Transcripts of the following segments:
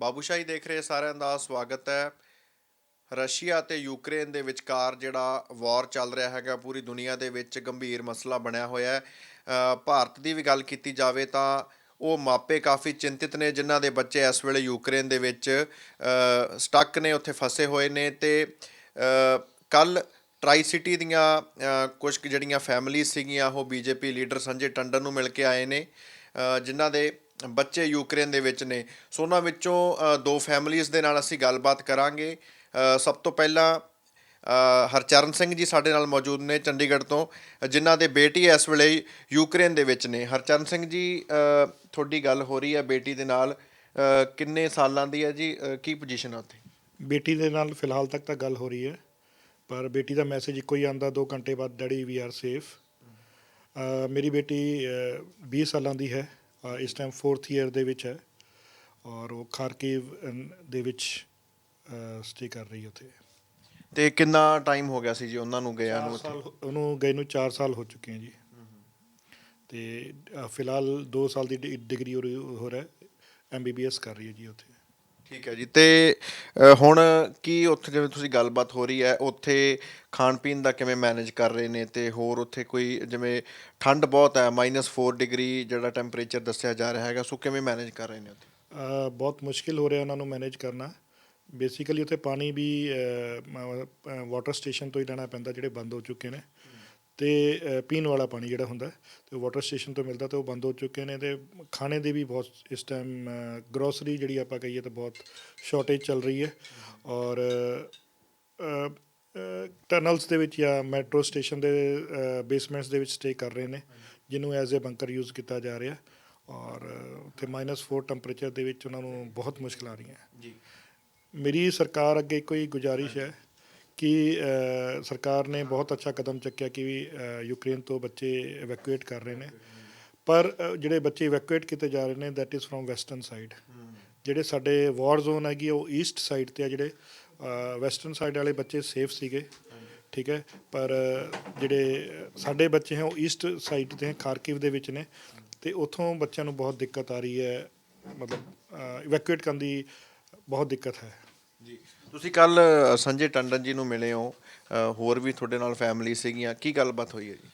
ਬਾਬੂਸ਼ਾਹੀ ਦੇਖ ਰਹੇ ਸਾਰਿਆਂ ਦਾ ਸਵਾਗਤ ਹੈ। ਰਸ਼ੀਆ ਅਤੇ ਯੂਕਰੇਨ ਦੇ ਵਿਚਕਾਰ ਜਿਹੜਾ ਵਾਰ ਚੱਲ ਰਿਹਾ ਹੈਗਾ, ਪੂਰੀ ਦੁਨੀਆ ਦੇ ਵਿੱਚ ਗੰਭੀਰ ਮਸਲਾ ਬਣਿਆ ਹੋਇਆ ਹੈ। ਭਾਰਤ ਦੀ ਵੀ ਗੱਲ ਕੀਤੀ ਜਾਵੇ ਤਾਂ ਉਹ ਮਾਪੇ ਕਾਫੀ ਚਿੰਤਿਤ ਨੇ, ਜਿਨ੍ਹਾਂ ਦੇ ਬੱਚੇ ਇਸ ਵੇਲੇ ਯੂਕਰੇਨ ਦੇ ਵਿੱਚ ਸਟਕ ਨੇ, ਉੱਥੇ ਫਸੇ ਹੋਏ ਨੇ। ਅਤੇ ਕੱਲ੍ਹ ਟਰਾਈ ਸਿਟੀ ਦੀਆਂ ਕੁਛ ਕੁ ਜਿਹੜੀਆਂ ਫੈਮਲੀਜ਼ ਸੀਗੀਆਂ, ਉਹ ਬੀਜੇਪੀ ਲੀਡਰ ਸੰਜੇ ਟੰਡਨ ਨੂੰ ਮਿਲ ਕੇ ਆਏ ਨੇ, ਜਿਨ੍ਹਾਂ ਦੇ ਬੱਚੇ ਯੂਕਰੇਨ ਦੇ ਵਿੱਚ ਨੇ। ਸੋ ਉਹਨਾਂ ਵਿੱਚੋਂ ਦੋ ਫੈਮਲੀਜ਼ ਦੇ ਨਾਲ ਅਸੀਂ ਗੱਲਬਾਤ ਕਰਾਂਗੇ। ਸਭ ਤੋਂ ਪਹਿਲਾਂ ਹਰਚਰਨ ਸਿੰਘ ਜੀ ਸਾਡੇ ਨਾਲ ਮੌਜੂਦ ਨੇ ਚੰਡੀਗੜ੍ਹ ਤੋਂ, ਜਿਨ੍ਹਾਂ ਦੇ ਬੇਟੀ ਇਸ ਵੇਲੇ ਯੂਕਰੇਨ ਦੇ ਵਿੱਚ ਨੇ। ਹਰਚਰਨ ਸਿੰਘ ਜੀ, ਤੁਹਾਡੀ ਗੱਲ ਹੋ ਰਹੀ ਹੈ ਬੇਟੀ ਦੇ ਨਾਲ, ਕਿੰਨੇ ਸਾਲਾਂ ਦੀ ਹੈ ਜੀ, ਕੀ ਪੋਜੀਸ਼ਨ ਹੈ ਉੱਥੇ? ਬੇਟੀ ਦੇ ਨਾਲ ਫਿਲਹਾਲ ਤੱਕ ਤਾਂ ਗੱਲ ਹੋ ਰਹੀ ਹੈ, ਪਰ ਬੇਟੀ ਦਾ ਮੈਸੇਜ ਇੱਕੋ ਹੀ ਆਉਂਦਾ 2 ਘੰਟੇ ਬਾਅਦ, ਡੈਡੀ ਵੀ ਆਰ ਸੇਫ। ਮੇਰੀ ਬੇਟੀ 20 ਸਾਲਾਂ ਦੀ ਹੈ, ਇਸ ਟਾਈਮ 4th ਈਅਰ ਦੇ ਵਿੱਚ ਹੈ, ਔਰ ਉਹ ਖਾਰਕੀਵ ਦੇ ਵਿੱਚ ਸਟੇ ਕਰ ਰਹੀ ਹੈ ਉੱਥੇ। ਅਤੇ ਕਿੰਨਾ ਟਾਈਮ ਹੋ ਗਿਆ ਸੀ ਜੀ ਉਹਨਾਂ ਨੂੰ ਗਿਆ ਨੂੰ? ਉਹਨੂੰ ਗਏ ਨੂੰ 4 ਸਾਲ ਹੋ ਚੁੱਕੇ ਹੈ ਜੀ। ਅਤੇ ਫਿਲਹਾਲ 2 ਸਾਲ ਦੀ ਡਿਗਰੀ ਹੋ ਰਿਹਾ, MBBS ਕਰ ਰਹੀ ਹੈ ਜੀ ਉੱਥੇ। ਠੀਕ ਹੈ ਜੀ। ਅਤੇ ਹੁਣ ਕੀ ਉੱਥੇ, ਜਿਵੇਂ ਤੁਸੀਂ ਗੱਲਬਾਤ ਹੋ ਰਹੀ ਹੈ, ਉੱਥੇ ਖਾਣ ਪੀਣ ਦਾ ਕਿਵੇਂ ਮੈਨੇਜ ਕਰ ਰਹੇ ਨੇ? ਅਤੇ ਹੋਰ ਉੱਥੇ ਕੋਈ, ਜਿਵੇਂ ਠੰਡ ਬਹੁਤ ਹੈ, -4 ਡਿਗਰੀ ਜਿਹੜਾ ਟੈਂਪਰੇਚਰ ਦੱਸਿਆ ਜਾ ਰਿਹਾ ਹੈਗਾ, ਸੋ ਕਿਵੇਂ ਮੈਨੇਜ ਕਰ ਰਹੇ ਨੇ ਉੱਥੇ? ਬਹੁਤ ਮੁਸ਼ਕਿਲ ਹੋ ਰਿਹਾ ਉਹਨਾਂ ਨੂੰ ਮੈਨੇਜ ਕਰਨਾ। ਬੇਸਿਕਲੀ ਉੱਥੇ ਪਾਣੀ ਵੀ ਵਾਟਰ ਸਟੇਸ਼ਨ ਤੋਂ ਹੀ ਲੈਣਾ ਪੈਂਦਾ, ਜਿਹੜੇ ਬੰਦ ਹੋ ਚੁੱਕੇ ਨੇ। ਅਤੇ ਪੀਣ ਵਾਲਾ ਪਾਣੀ ਜਿਹੜਾ ਹੁੰਦਾ ਅਤੇ ਵਾਟਰ ਸਟੇਸ਼ਨ ਤੋਂ ਮਿਲਦਾ, ਅਤੇ ਉਹ ਬੰਦ ਹੋ ਚੁੱਕੇ ਨੇ। ਅਤੇ ਖਾਣੇ ਦੇ ਵੀ ਬਹੁਤ ਇਸ ਟਾਈਮ ਗਰੋਸਰੀ ਜਿਹੜੀ ਆਪਾਂ ਕਹੀਏ ਤਾਂ ਬਹੁਤ ਸ਼ੋਰਟੇਜ ਚੱਲ ਰਹੀ ਹੈ। ਔਰ ਟਨਲਸ ਦੇ ਵਿੱਚ ਜਾਂ ਮੈਟਰੋ ਸਟੇਸ਼ਨ ਦੇ ਬੇਸਮੈਂਟਸ ਦੇ ਵਿੱਚ ਸਟੇ ਕਰ ਰਹੇ ਨੇ, ਜਿਹਨੂੰ ਐਜ਼ ਏ ਬੰਕਰ ਯੂਜ਼ ਕੀਤਾ ਜਾ ਰਿਹਾ। ਔਰ ਉੱਥੇ -4 ਟੈਂਪਰੇਚਰ ਦੇ ਵਿੱਚ ਉਹਨਾਂ ਨੂੰ ਬਹੁਤ ਮੁਸ਼ਕਿਲ ਆ ਰਹੀਆਂ ਜੀ। ਮੇਰੀ ਸਰਕਾਰ ਅੱਗੇ ਕੋਈ ਗੁਜ਼ਾਰਿਸ਼ ਹੈ ਕਿ ਸਰਕਾਰ ਨੇ ਬਹੁਤ ਅੱਛਾ ਕਦਮ ਚੱਕਿਆ ਕਿ ਯੂਕਰੇਨ ਤੋਂ ਬੱਚੇ ਇਵੈਕੂਏਟ ਕਰ ਰਹੇ ਨੇ, ਪਰ ਜਿਹੜੇ ਬੱਚੇ ਇਵੈਕੂਏਟ ਕੀਤੇ ਜਾ ਰਹੇ ਨੇ that is from western side. ਜਿਹੜੇ ਸਾਡੇ ਵਾਰ ਜ਼ੋਨ ਹੈਗੀ ਉਹ ਈਸਟ ਸਾਈਡ 'ਤੇ ਆ। ਜਿਹੜੇ ਵੈਸਟਰਨ ਸਾਈਡ ਵਾਲੇ ਬੱਚੇ ਸੇਫ ਸੀਗੇ, ਠੀਕ ਹੈ, ਪਰ ਜਿਹੜੇ ਸਾਡੇ ਬੱਚੇ ਹੈ ਉਹ ਈਸਟ ਸਾਈਡ 'ਤੇ ਖਾਰਕਿਵ ਦੇ ਵਿੱਚ ਨੇ, ਅਤੇ ਉੱਥੋਂ ਬੱਚਿਆਂ ਨੂੰ ਬਹੁਤ ਦਿੱਕਤ ਆ ਰਹੀ ਹੈ, ਮਤਲਬ ਇਵੈਕੂਏਟ ਕਰਨ ਦੀ ਬਹੁਤ ਦਿੱਕਤ ਹੈ ਜੀ। ਤੁਸੀਂ ਕੱਲ੍ਹ ਸੰਜੇ ਟੰਡਨ ਜੀ ਨੂੰ ਮਿਲੇ ਹੋ, ਹੋਰ ਵੀ ਤੁਹਾਡੇ ਨਾਲ ਫੈਮਿਲੀ ਸੀਗੀਆਂ, ਕੀ ਗੱਲਬਾਤ ਹੋਈ ਹੈ ਜੀ?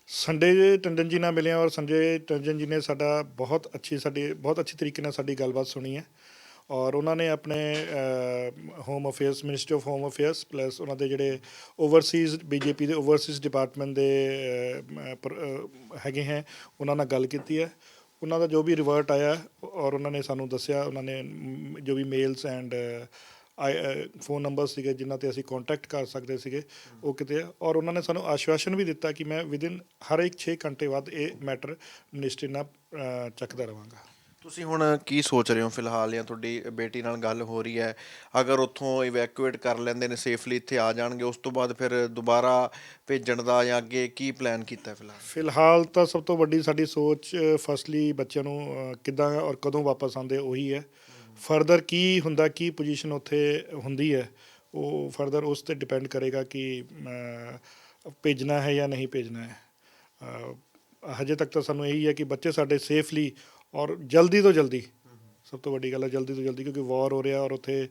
ਸੰਜੇ ਟੰਡਨ ਜੀ ਨਾਲ ਮਿਲੇ ਹਾਂ, ਔਰ ਸੰਜੇ ਟੰਡਨ ਜੀ ਨੇ ਬਹੁਤ ਅੱਛੀ ਤਰੀਕੇ ਨਾਲ ਸਾਡੀ ਗੱਲਬਾਤ ਸੁਣੀ ਹੈ। ਔਰ ਉਹਨਾਂ ਨੇ ਆਪਣੇ home affairs, ministry of home affairs plus ਉਹਨਾਂ ਦੇ ਜਿਹੜੇ ਓਵਰਸੀਜ਼ BJP ਦੇ ਓਵਰਸੀਜ਼ ਡਿਪਾਰਟਮੈਂਟ ਦੇ ਹੈਗੇ ਹੈ, ਉਹਨਾਂ ਨਾਲ ਗੱਲ ਕੀਤੀ ਹੈ। ਉਹਨਾਂ ਦਾ ਜੋ ਵੀ ਰਿਵਰਟ ਆਇਆ, ਔਰ ਉਹਨਾਂ ਨੇ ਸਾਨੂੰ ਦੱਸਿਆ, ਉਹਨਾਂ ਨੇ ਜੋ ਵੀ ਮੇਲਸ ਐਂਡ ਫੋਨ ਨੰਬਰ ਸੀਗੇ ਜਿਨ੍ਹਾਂ 'ਤੇ ਅਸੀਂ ਕੰਟੈਕਟ ਕਰ ਸਕਦੇ ਸੀਗੇ, ਉਹ ਕਿਤੇ। ਔਰ ਉਹਨਾਂ ਨੇ ਸਾਨੂੰ ਆਸ਼ਵਾਸਨ ਵੀ ਦਿੱਤਾ ਕਿ ਮੈਂ ਵਿਦਿਨ ਹਰ ਇੱਕ 6 ਘੰਟੇ ਬਾਅਦ ਇਹ ਮੈਟਰ ਮਿਨਿਸਟਰੀ ਨਾਲ ਚੱਕਦਾ ਰਹਾਂਗਾ। ਤੁਸੀਂ ਹੁਣ ਕੀ ਸੋਚ ਰਹੇ ਹੋ ਫਿਲਹਾਲ, ਜਾਂ ਤੁਹਾਡੀ ਬੇਟੀ ਨਾਲ ਗੱਲ ਹੋ ਰਹੀ ਹੈ, ਅਗਰ ਉੱਥੋਂ ਇਵੈਕੂਏਟ ਕਰ ਲੈਂਦੇ ਨੇ, ਸੇਫਲੀ ਇੱਥੇ ਆ ਜਾਣਗੇ, ਉਸ ਤੋਂ ਬਾਅਦ ਫਿਰ ਦੁਬਾਰਾ ਭੇਜਣ ਦਾ ਜਾਂ ਅੱਗੇ ਕੀ ਪਲਾਨ ਕੀਤਾ ਫਿਲਹਾਲ? ਫਿਲਹਾਲ ਤਾਂ ਸਭ ਤੋਂ ਵੱਡੀ ਸਾਡੀ ਸੋਚ ਫਸਟਲੀ ਬੱਚਿਆਂ ਨੂੰ ਕਿੱਦਾਂ ਔਰ ਕਦੋਂ ਵਾਪਸ ਆਉਂਦੇ ਉਹੀ ਹੈ। ਫਰਦਰ ਕੀ ਹੁੰਦਾ, ਕੀ ਪੋਜੀਸ਼ਨ ਉੱਥੇ ਹੁੰਦੀ ਹੈ, ਉਹ ਫਰਦਰ ਉਸ 'ਤੇ ਡਿਪੈਂਡ ਕਰੇਗਾ ਕਿ ਭੇਜਣਾ ਹੈ ਜਾਂ ਨਹੀਂ ਭੇਜਣਾ ਹੈ। ਹਜੇ ਤੱਕ ਤਾਂ ਸਾਨੂੰ ਇਹੀ ਹੈ ਕਿ ਬੱਚੇ ਸਾਡੇ ਸੇਫਲੀ ਔਰ ਜਲਦੀ ਤੋਂ ਜਲਦੀ, ਸਭ ਤੋਂ ਵੱਡੀ ਗੱਲ ਹੈ ਜਲਦੀ ਤੋਂ ਜਲਦੀ, ਕਿਉਂਕਿ ਵਾਰ ਹੋ ਰਿਹਾ ਔਰ ਉੱਥੇ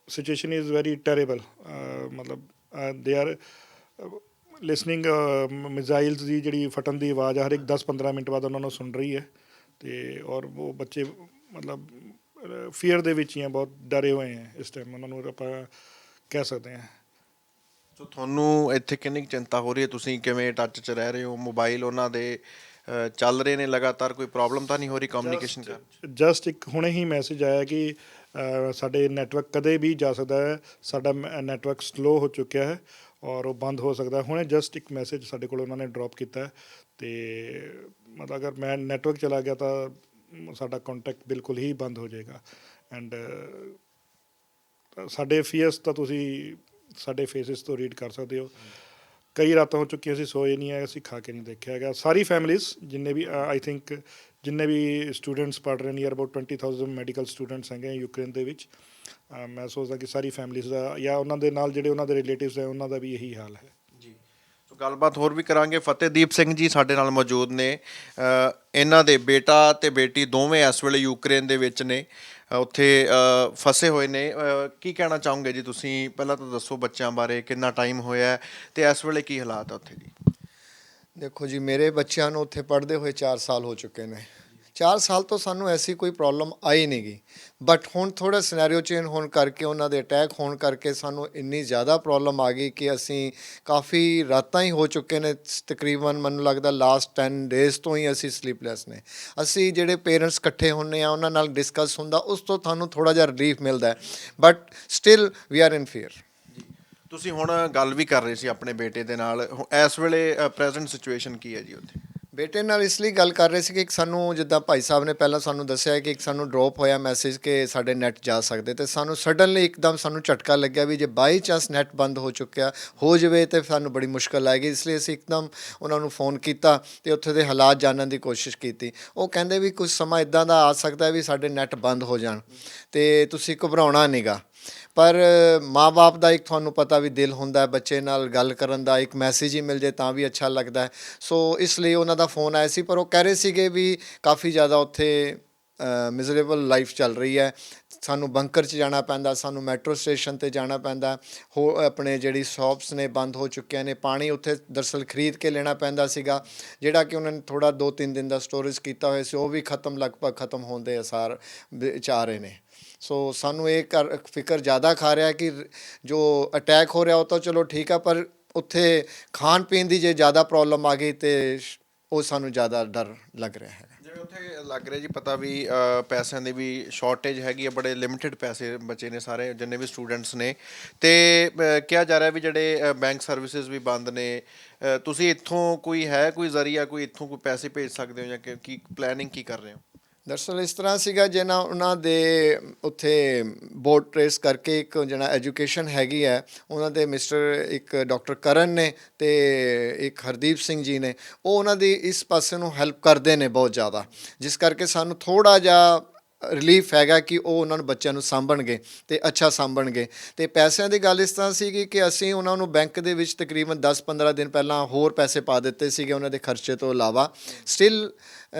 ਸਿਚੁਏਸ਼ਨ ਇਜ਼ ਵੈਰੀ ਟੈਰੇਬਲ। ਮਤਲਬ ਦੇ ਆਰ ਲਿਸਨਿੰਗ ਮਿਜ਼ਾਈਲਸ ਦੀ ਜਿਹੜੀ ਫਟਣ ਦੀ ਆਵਾਜ਼ ਆ, ਹਰ ਇੱਕ 10-15 ਮਿੰਟ ਬਾਅਦ ਉਹਨਾਂ ਨੂੰ ਸੁਣ ਰਹੀ ਹੈ। ਅਤੇ ਔਰ ਉਹ ਬੱਚੇ ਮਤਲਬ ਫੀਅਰ ਦੇ ਵਿੱਚ ਹੀ ਆ, ਬਹੁਤ ਡਰੇ ਹੋਏ ਹੈ ਇਸ ਟਾਈਮ, ਉਹਨਾਂ ਨੂੰ ਆਪਾਂ ਕਹਿ ਸਕਦੇ ਹਾਂ। ਸੋ ਤੁਹਾਨੂੰ ਇੱਥੇ ਕਿੰਨੀ ਕੁ ਚਿੰਤਾ ਹੋ ਰਹੀ ਹੈ? ਤੁਸੀਂ ਕਿਵੇਂ ਟੱਚ 'ਚ ਰਹਿ ਰਹੇ ਹੋ? ਮੋਬਾਈਲ ਉਹਨਾਂ ਦੇ ਚੱਲ ਰਹੇ ਨੇ ਲਗਾਤਾਰ? ਕੋਈ ਪ੍ਰੋਬਲਮ ਤਾਂ ਨਹੀਂ ਹੋ ਰਹੀ ਕਮਿਊਨੀਕੇਸ਼ਨ ਕਰਨ 'ਚ? ਜਸਟ ਇੱਕ ਹੁਣੇ ਹੀ ਮੈਸੇਜ ਆਇਆ ਕਿ ਸਾਡੇ ਨੈਟਵਰਕ ਕਦੇ ਵੀ ਜਾ ਸਕਦਾ ਹੈ, ਸਾਡਾ ਨੈਟਵਰਕ ਸਲੋ ਹੋ ਚੁੱਕਿਆ ਹੈ ਔਰ ਉਹ ਬੰਦ ਹੋ ਸਕਦਾ। ਹੁਣੇ ਜਸਟ ਇੱਕ ਮੈਸੇਜ ਸਾਡੇ ਕੋਲ ਉਹਨਾਂ ਨੇ ਡਰੋਪ ਕੀਤਾ, ਅਤੇ ਮਤਲਬ ਅਗਰ ਮੈਂ ਨੈਟਵਰਕ ਚਲਾ ਗਿਆ ਤਾਂ ਸਾਡਾ ਕੰਟੈਕਟ ਬਿਲਕੁਲ ਹੀ ਬੰਦ ਹੋ ਜਾਏਗਾ। ਐਂਡ ਸਾਡੇ ਫੀਅਰਸ ਤਾਂ ਤੁਸੀਂ ਸਾਡੇ ਫੇਸਿਸ ਤੋਂ ਰੀਡ ਕਰ ਸਕਦੇ ਹੋ। ਕਈ ਰਾਤਾਂ ਹੋ ਚੁੱਕੀਆਂ, ਅਸੀਂ ਸੋਏ ਨਹੀਂ ਹੈ, ਅਸੀਂ ਖਾ ਕੇ ਨਹੀਂ ਦੇਖਿਆ ਹੈਗਾ। ਸਾਰੀ ਫੈਮਲੀਜ਼ ਜਿੰਨੇ ਵੀ ਆਈ ਥਿੰਕ ਜਿੰਨੇ ਵੀ ਸਟੂਡੈਂਟਸ ਪੜ੍ਹ ਰਹੇ ਨੇ, ਨੀਅਰ ਅਬਾਊਟ 20,000 ਮੈਡੀਕਲ ਸਟੂਡੈਂਟਸ ਹੈਗੇ ਯੂਕਰੇਨ ਦੇ ਵਿੱਚ। ਮੈਂ ਸੋਚਦਾ ਕਿ ਸਾਰੀ ਫੈਮਲੀਜ਼ ਦਾ ਜਾਂ ਉਹਨਾਂ ਦੇ ਨਾਲ ਜਿਹੜੇ ਉਹਨਾਂ ਦੇ ਰਿਲੇਟਿਵਸ ਹੈ ਉਹਨਾਂ ਦਾ ਵੀ ਇਹੀ ਹਾਲ ਹੈ ਜੀ। ਸੋ ਗੱਲਬਾਤ ਹੋਰ ਵੀ ਕਰਾਂਗੇ। ਫਤਿਹਦੀਪ ਸਿੰਘ ਜੀ ਸਾਡੇ ਨਾਲ ਮੌਜੂਦ ਨੇ, ਇਹਨਾਂ ਦੇ ਬੇਟਾ ਅਤੇ ਬੇਟੀ ਦੋਵੇਂ ਇਸ ਵੇਲੇ ਯੂਕਰੇਨ ਦੇ ਵਿੱਚ ਨੇ। ਉੱਥੇ ਫਸੇ ਹੋਏ ਨੇ। ਕੀ ਕਹਿਣਾ ਚਾਹੋਗੇ ਜੀ ਤੁਸੀਂ? ਪਹਿਲਾਂ ਤਾਂ ਦੱਸੋ ਬੱਚਿਆਂ ਬਾਰੇ, ਕਿੰਨਾ ਟਾਈਮ ਹੋਇਆ ਹੈ ਤੇ ਇਸ ਵੇਲੇ ਕੀ ਹਾਲਾਤ ਆ ਉੱਥੇ ਜੀ? ਦੇਖੋ ਜੀ, ਮੇਰੇ ਬੱਚਿਆਂ ਨੂੰ ਉੱਥੇ ਪੜ੍ਹਦੇ ਹੋਏ 4 ਸਾਲ ਹੋ ਚੁੱਕੇ ਨੇ। 4 ਸਾਲ ਤੋਂ ਸਾਨੂੰ ਐਸੀ ਕੋਈ ਪ੍ਰੋਬਲਮ ਆਈ ਨਹੀਂ ਗੀ, ਬਟ ਹੁਣ ਥੋੜ੍ਹਾ ਸਿਨੈਰੀਓ ਚੇਂਜ ਹੋਣ ਕਰਕੇ, ਉਹਨਾਂ ਦੇ ਅਟੈਕ ਹੋਣ ਕਰਕੇ ਸਾਨੂੰ ਇੰਨੀ ਜ਼ਿਆਦਾ ਪ੍ਰੋਬਲਮ ਆ ਗਈ ਕਿ ਅਸੀਂ ਕਾਫੀ ਰਾਤਾਂ ਹੀ ਹੋ ਚੁੱਕੇ ਨੇ, ਤਕਰੀਬਨ ਮੈਨੂੰ ਲੱਗਦਾ ਲਾਸਟ 10 ਡੇਜ਼ ਤੋਂ ਹੀ ਅਸੀਂ ਸਲੀਪਲੈਸ ਨੇ। ਅਸੀਂ ਜਿਹੜੇ ਪੇਰੈਂਟਸ ਇਕੱਠੇ ਹੁੰਦੇ ਆ, ਉਹਨਾਂ ਨਾਲ ਡਿਸਕਸ ਹੁੰਦਾ, ਉਸ ਤੋਂ ਤੁਹਾਨੂੰ ਥੋੜ੍ਹਾ ਜਿਹਾ ਰਿਲੀਫ ਮਿਲਦਾ, but still we are in fear. ਤੁਸੀਂ ਹੁਣ ਗੱਲ ਵੀ ਕਰ ਰਹੇ ਸੀ ਆਪਣੇ ਬੇਟੇ ਦੇ ਨਾਲ, ਇਸ ਵੇਲੇ ਪ੍ਰੈਜ਼ੈਂਟ ਸਿਚੁਏਸ਼ਨ ਕੀ ਹੈ ਜੀ ਉੱਥੇ? ਬੇਟੇ ਨਾਲ ਇਸ ਲਈ ਗੱਲ ਕਰ ਰਹੇ ਸੀ ਕਿ ਇੱਕ ਸਾਨੂੰ, ਜਿੱਦਾਂ ਭਾਈ ਸਾਹਿਬ ਨੇ ਪਹਿਲਾਂ ਸਾਨੂੰ ਦੱਸਿਆ ਕਿ ਇੱਕ ਸਾਨੂੰ ਡ੍ਰੌਪ ਹੋਇਆ ਮੈਸੇਜ ਕਿ ਸਾਡੇ ਨੈੱਟ ਜਾ ਸਕਦੇ, ਤੇ ਸਾਨੂੰ ਸਡਨਲੀ ਇੱਕਦਮ ਸਾਨੂੰ ਝਟਕਾ ਲੱਗਿਆ ਵੀ ਜੇ ਬਾਈ ਚਾਂਸ ਨੈੱਟ ਬੰਦ ਹੋ ਜਾਵੇ ਤੇ ਸਾਨੂੰ ਬੜੀ ਮੁਸ਼ਕਲ ਆਏਗੀ। ਇਸ ਲਈ ਅਸੀਂ ਇੱਕਦਮ ਉਹਨਾਂ ਨੂੰ ਫ਼ੋਨ ਕੀਤਾ ਤੇ ਉੱਥੇ ਦੇ ਹਾਲਾਤ ਜਾਣਨ ਦੀ ਕੋਸ਼ਿਸ਼ ਕੀਤੀ। ਉਹ ਕਹਿੰਦੇ ਵੀ ਕੁਝ ਸਮਾਂ ਇੱਦਾਂ ਦਾ ਆ ਸਕਦਾ ਵੀ ਸਾਡੇ ਨੈੱਟ ਬੰਦ ਹੋ ਜਾਣ ਤੇ ਤੁਸੀਂ ਘਬਰਾਉਣਾ ਨਹੀਂਗਾ। ਪਰ ਮਾਂ-ਬਾਪ ਦਾ ਇੱਕ ਤੁਹਾਨੂੰ ਪਤਾ ਵੀ ਦਿਲ ਹੁੰਦਾ ਬੱਚੇ ਨਾਲ ਗੱਲ ਕਰਨ ਦਾ, ਇੱਕ ਮੈਸੇਜ ਹੀ ਮਿਲ ਜੇ ਤਾਂ ਵੀ ਅੱਛਾ ਲੱਗਦਾ। ਸੋ ਇਸ ਲਈ ਉਹਨਾਂ ਦਾ ਫ਼ੋਨ ਆਇਆ ਸੀ, ਪਰ ਉਹ ਕਹਿ ਰਹੇ ਸੀਗੇ ਵੀ ਕਾਫੀ ਜ਼ਿਆਦਾ ਉੱਥੇ ਮਿਜ਼ਰੇਬਲ ਲਾਈਫ ਚੱਲ ਰਹੀ ਹੈ। ਸਾਨੂੰ ਬੰਕਰ 'ਚ ਜਾਣਾ ਪੈਂਦਾ, ਸਾਨੂੰ ਮੈਟਰੋ ਸਟੇਸ਼ਨ 'ਤੇ ਜਾਣਾ ਪੈਂਦਾ, ਆਪਣੇ ਜਿਹੜੀ ਸ਼ੌਪਸ ਨੇ ਬੰਦ ਹੋ ਚੁੱਕੀਆਂ ਨੇ। ਪਾਣੀ ਉੱਥੇ ਦਰਅਸਲ ਖਰੀਦ ਕੇ ਲੈਣਾ ਪੈਂਦਾ ਸੀਗਾ, ਜਿਹੜਾ ਕਿ ਉਹਨਾਂ ਨੇ ਥੋੜ੍ਹਾ 2-3 ਦਿਨ ਦਾ ਸਟੋਰੇਜ ਕੀਤਾ ਹੋਇਆ ਸੀ, ਉਹ ਵੀ ਲਗਭਗ ਖਤਮ ਹੋਣ ਦੇ ਅਸਾਰ ਵਿੱਚ ਆ ਰਹੇ ਨੇ। ਸੋ ਸਾਨੂੰ ਇਹ ਫਿਕਰ ਜ਼ਿਆਦਾ ਖਾ ਰਿਹਾ ਕਿ ਜੋ ਅਟੈਕ ਹੋ ਰਿਹਾ ਉਹ ਤਾਂ ਚਲੋ ਠੀਕ ਆ, ਪਰ ਉੱਥੇ ਖਾਣ ਪੀਣ ਦੀ ਜੇ ਜ਼ਿਆਦਾ ਪ੍ਰੋਬਲਮ ਆ ਗਈ ਤੇ ਉਹ ਸਾਨੂੰ ਜ਼ਿਆਦਾ ਡਰ ਲੱਗ ਰਿਹਾ ਹੈ। ਜਿਵੇਂ ਉੱਥੇ ਲੱਗ ਰਿਹਾ ਜੀ ਪਤਾ ਵੀ ਪੈਸਿਆਂ ਦੀ ਵੀ ਸ਼ਾਰਟੇਜ ਹੈਗੀ ਹੈ, ਬੜੇ ਲਿਮਿਟਿਡ ਪੈਸੇ ਬਚੇ ਨੇ ਸਾਰੇ ਜਿੰਨੇ ਵੀ ਸਟੂਡੈਂਟਸ ਨੇ, ਤੇ ਕਿਹਾ ਜਾ ਰਿਹਾ ਵੀ ਜਿਹੜੇ ਬੈਂਕ ਸਰਵਿਸਿਜ਼ ਵੀ ਬੰਦ ਨੇ। ਤੁਸੀਂ ਇੱਥੋਂ ਕੋਈ ਜ਼ਰੀਆ, ਕੋਈ ਇੱਥੋਂ ਕੋਈ ਪੈਸੇ ਭੇਜ ਸਕਦੇ ਹੋ ਜਾਂ ਕੀ ਪਲੈਨਿੰਗ ਕੀ ਕਰ ਰਹੇ ਹੋ? ਦਰਅਸਲ ਇਸ ਤਰ੍ਹਾਂ ਸੀਗਾ, ਜਿਹਨਾਂ ਉਹਨਾਂ ਦੇ ਉੱਥੇ ਬੋਰਡ ਟਰੇਸ ਕਰਕੇ ਇੱਕ ਜਿਹੜਾ ਐਜੂਕੇਸ਼ਨ ਹੈਗੀ ਹੈ, ਉਹਨਾਂ ਦੇ ਮਿਸਟਰ ਇੱਕ ਡਾਕਟਰ ਕਰਨ ਨੇ ਅਤੇ ਇੱਕ ਹਰਦੀਪ ਸਿੰਘ ਜੀ ਨੇ, ਉਹ ਉਹਨਾਂ ਦੀ ਇਸ ਪਾਸੇ ਨੂੰ ਹੈਲਪ ਕਰਦੇ ਨੇ ਬਹੁਤ ਜ਼ਿਆਦਾ, ਜਿਸ ਕਰਕੇ ਸਾਨੂੰ ਥੋੜ੍ਹਾ ਜਿਹਾ ਰਿਲੀਫ ਹੈਗਾ ਕਿ ਉਹ ਉਹਨਾਂ ਨੂੰ ਬੱਚਿਆਂ ਨੂੰ ਸਾਂਭਣਗੇ ਅਤੇ ਅੱਛਾ ਸਾਂਭਣਗੇ। ਅਤੇ ਪੈਸਿਆਂ ਦੀ ਗੱਲ ਇਸ ਤਰ੍ਹਾਂ ਸੀਗੀ ਕਿ ਅਸੀਂ ਉਹਨਾਂ ਨੂੰ ਬੈਂਕ ਦੇ ਵਿੱਚ ਤਕਰੀਬਨ 10-15 ਦਿਨ ਪਹਿਲਾਂ ਹੋਰ ਪੈਸੇ ਪਾ ਦਿੱਤੇ ਸੀਗੇ ਉਹਨਾਂ ਦੇ ਖਰਚੇ ਤੋਂ ਇਲਾਵਾ। Still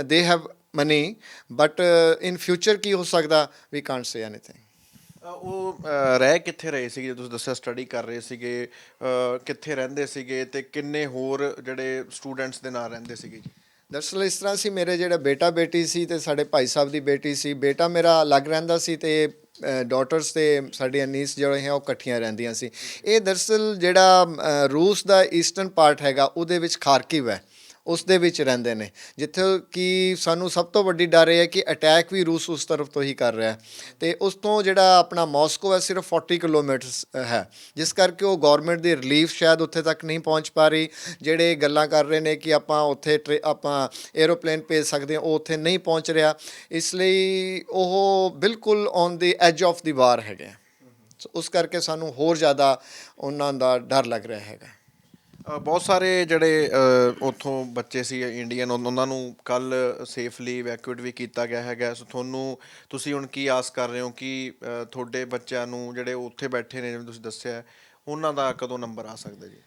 they have money, but in future ਕੀ ਹੋ ਸਕਦਾ, ਵੀ ਕਾਂਟ ਸੇ ਐਨੀਥਿੰਗ। ਉਹ ਰਹਿ ਕਿੱਥੇ ਰਹੇ ਸੀਗੇ? ਤੁਸੀਂ ਦੱਸਿਆ ਸਟੱਡੀ ਕਰ ਰਹੇ ਸੀਗੇ, ਕਿੱਥੇ ਰਹਿੰਦੇ ਸੀਗੇ ਤੇ ਕਿੰਨੇ ਹੋਰ ਜਿਹੜੇ ਸਟੂਡੈਂਟਸ ਦੇ ਨਾਲ ਰਹਿੰਦੇ ਸੀਗੇ ਜੀ? ਦਰਅਸਲ ਇਸ ਤਰ੍ਹਾਂ ਸੀ, ਮੇਰੇ ਜਿਹੜਾ ਬੇਟਾ ਬੇਟੀ ਸੀ ਅਤੇ ਸਾਡੇ ਭਾਈ ਸਾਹਿਬ ਦੀ ਬੇਟੀ ਸੀ। ਬੇਟਾ ਮੇਰਾ ਅਲੱਗ ਰਹਿੰਦਾ ਸੀ ਅਤੇ ਡਾਟਰਸ ਅਤੇ ਸਾਡੀਆਂ ਨੀਸ ਜਿਹੜੇ ਹੈ ਉਹ ਇਕੱਠੀਆਂ ਰਹਿੰਦੀਆਂ ਸੀ। ਇਹ ਦਰਅਸਲ ਜਿਹੜਾ ਰੂਸ ਦਾ ਈਸਟਰਨ ਪਾਰਟ ਹੈਗਾ, ਉਹਦੇ ਵਿੱਚ ਖਾਰਕਿਵ ਹੈ, ਉਸ ਦੇ ਵਿੱਚ ਰਹਿੰਦੇ ਨੇ, ਜਿੱਥੇ ਕਿ ਸਾਨੂੰ ਸਭ ਤੋਂ ਵੱਡੀ ਡਰ ਇਹ ਹੈ ਕਿ ਅਟੈਕ ਵੀ ਰੂਸ ਉਸ ਤਰਫ ਤੋਂ ਹੀ ਕਰ ਰਿਹਾ। ਅਤੇ ਉਸ ਤੋਂ ਜਿਹੜਾ ਆਪਣਾ ਮਾਸਕੋ ਹੈ ਸਿਰਫ 40 ਕਿਲੋਮੀਟਰਸ ਹੈ, ਜਿਸ ਕਰਕੇ ਉਹ ਗੌਰਮੈਂਟ ਦੀ ਰਿਲੀਫ ਸ਼ਾਇਦ ਉੱਥੇ ਤੱਕ ਨਹੀਂ ਪਹੁੰਚ ਪਾ ਰਹੀ। ਜਿਹੜੇ ਗੱਲਾਂ ਕਰ ਰਹੇ ਨੇ ਕਿ ਆਪਾਂ ਉੱਥੇ ਆਪਾਂ ਏਰੋਪਲੇਨ ਭੇਜ ਸਕਦੇ ਹਾਂ, ਉਹ ਉੱਥੇ ਨਹੀਂ ਪਹੁੰਚ ਰਿਹਾ। ਇਸ ਲਈ ਉਹ ਬਿਲਕੁਲ on the edge of the war ਹੈਗੇ। ਉਸ ਕਰਕੇ ਸਾਨੂੰ ਹੋਰ ਜ਼ਿਆਦਾ ਉਹਨਾਂ ਦਾ ਡਰ ਲੱਗ ਰਿਹਾ ਹੈਗਾ। ਬਹੁਤ ਸਾਰੇ ਜਿਹੜੇ ਉੱਥੋਂ ਬੱਚੇ ਸੀ ਇੰਡੀਅਨ, ਉਹਨਾਂ ਨੂੰ ਕੱਲ੍ਹ ਸੇਫਲੀ ਇਵੈਕੂਏਟ ਵੀ ਕੀਤਾ ਗਿਆ ਹੈਗਾ। ਸੋ ਤੁਸੀਂ ਹੁਣ ਕੀ ਆਸ ਕਰ ਰਹੇ ਹੋ ਕਿ ਤੁਹਾਡੇ ਬੱਚਿਆਂ ਨੂੰ ਜਿਹੜੇ ਉੱਥੇ ਬੈਠੇ ਨੇ, ਜਿਵੇਂ ਤੁਸੀਂ ਦੱਸਿਆ, ਉਹਨਾਂ ਦਾ ਕਦੋਂ ਨੰਬਰ ਆ ਸਕਦਾ ਜੀ?